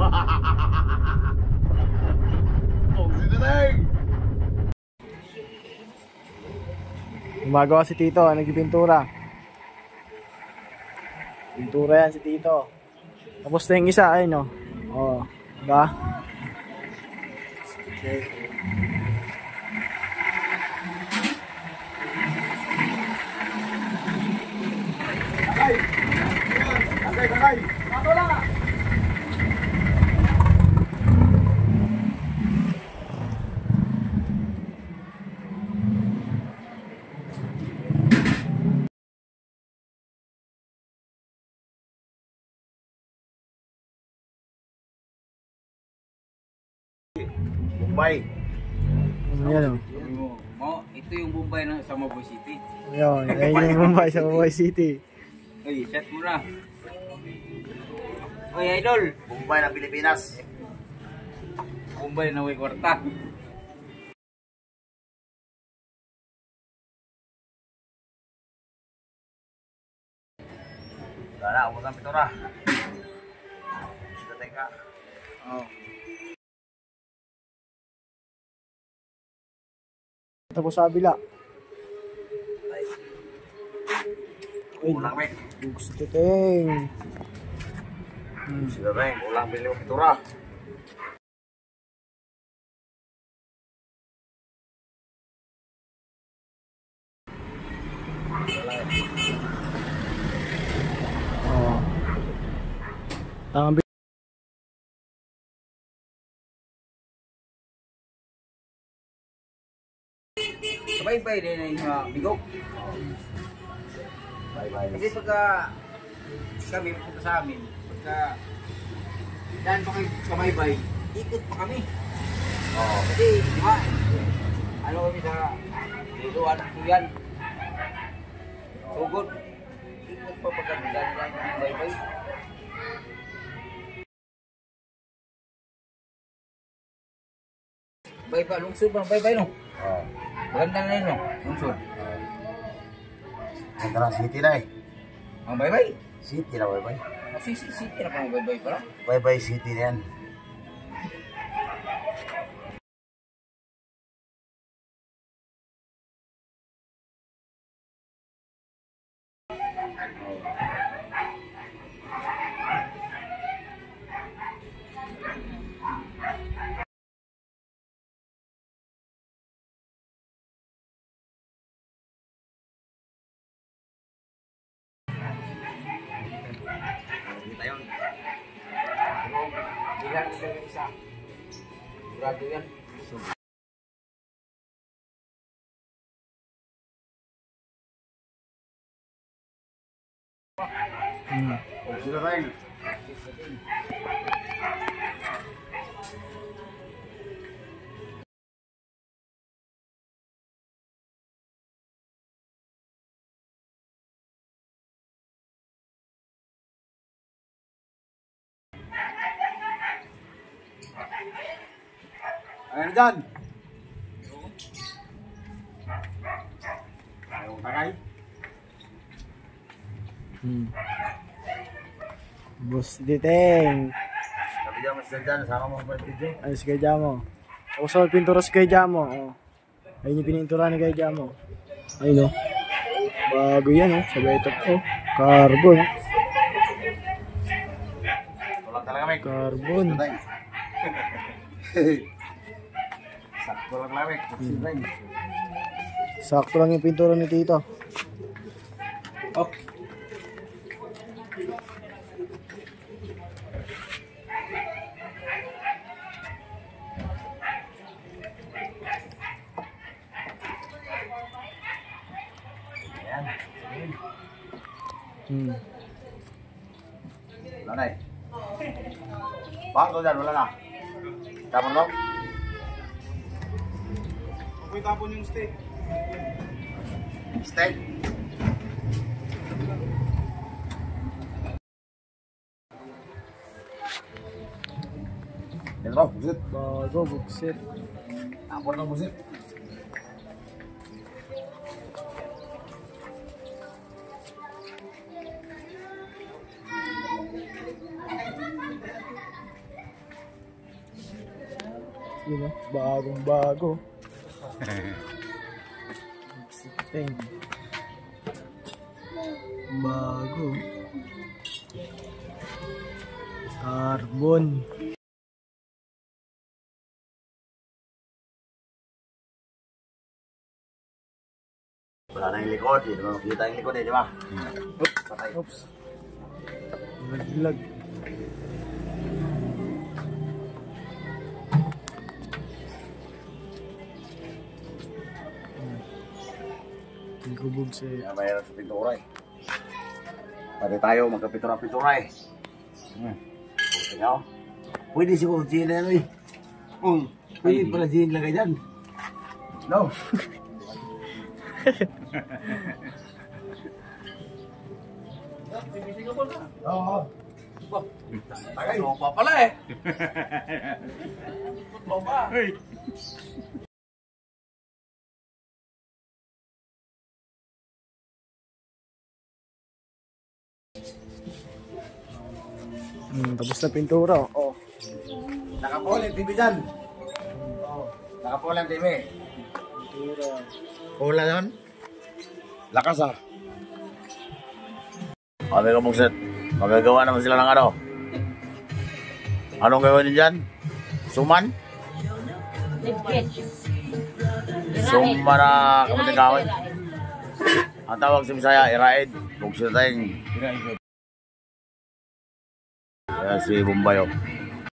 Oh, sinatay! Gumagawa si Tito, nagpipintura. Pintura yan si Tito. Tapos na yung isa, ay no. Oh, diba? Okay. Kakay! Kakay, kakay! Ako lang ah! Bombay. Yan o. Ito yung Bombay sa Maboy City. Ayun, ayun yung Mumbai sa Mumbai City. Ay, set mo na. Oy, idol. Bombay ng Pilipinas. Bombay na may kwarta. Wala, ubos ang pintura. Sinatay ka. Oh. Tapos sa kabila. Kulang kami. Gusto ting. Sinatay, kulang bilhin yung pintura. Oh. Tama. Sabay-bay din na yung bigok. Bye-bye. Kasi pagka kami pupunta sa amin, pagka daan pa kayo sabay-bay, ikot pa kami. Oo. Kasi, di ba, ano kami sa dito, anak ko yan. Sugod. Ikot pa pagka daan lang yung bay-bay. Bay-bay, lungsod ba? Bay-bay, no? Oo. Maganda na yun, no? Lungsod. Ganda ng city na eh. Ang bay-bay. City na bye-bye. Sisi na pang bay-bay pala. Bye-bye city na yan. Tayo. Bilang ko yung isa. Sigurado yan. Sinatay. Ayan na dyan. Ayaw takay. Bus diteng. Sabi dyan mas dyan, sama mo ba video? Ay, si Kuya Jamo. Tapos sa pintura si Kuya Jamo. Oh. Ayun yung pinintura ni Kuya Jamo. Ayun o. Bago yan o. Sabay ito po. Carbon. Tulang talaga may. Carbon. Sinatay. Sakto lang lamig. Sinatay. Sakto lang yung pintura ni Tito. Oh. Ayan. Wala na eh. Bang, doon dyan, wala na. Tapon mo? Ako'y tapon yung steak. Steak. Yan bro, busit. Bago, buksit. Tapon ng busit. Yun o, bagong bago. Mexican. Bago. Carbon. Wala na yung likod. Hindi mo makita yung likod eh, di ba? Patay. Oops. Laglag. Ang kubog sa Kaya mayroon sa pintura eh. Pwede tayo magkapitura-pitura eh. Puti nga oh. Pwede siguro gin na ano eh. Pwede pala gin lagay dyan. No. Oo. Tagay mo pa pala eh. Football pa. Tapos na pintura. Oh. Nakapol yung TV dyan. Nakapol yung TV. Pintura. Pula yun. Lakas ah. Kami ka Bugset. Magagawa naman sila ng ano. Anong gawin niyo dyan? Suman? Suman na kamuting kahoy. Ang tawag sa Bisaya, iraid. Bugset tayong. Kaya si Bumbayo.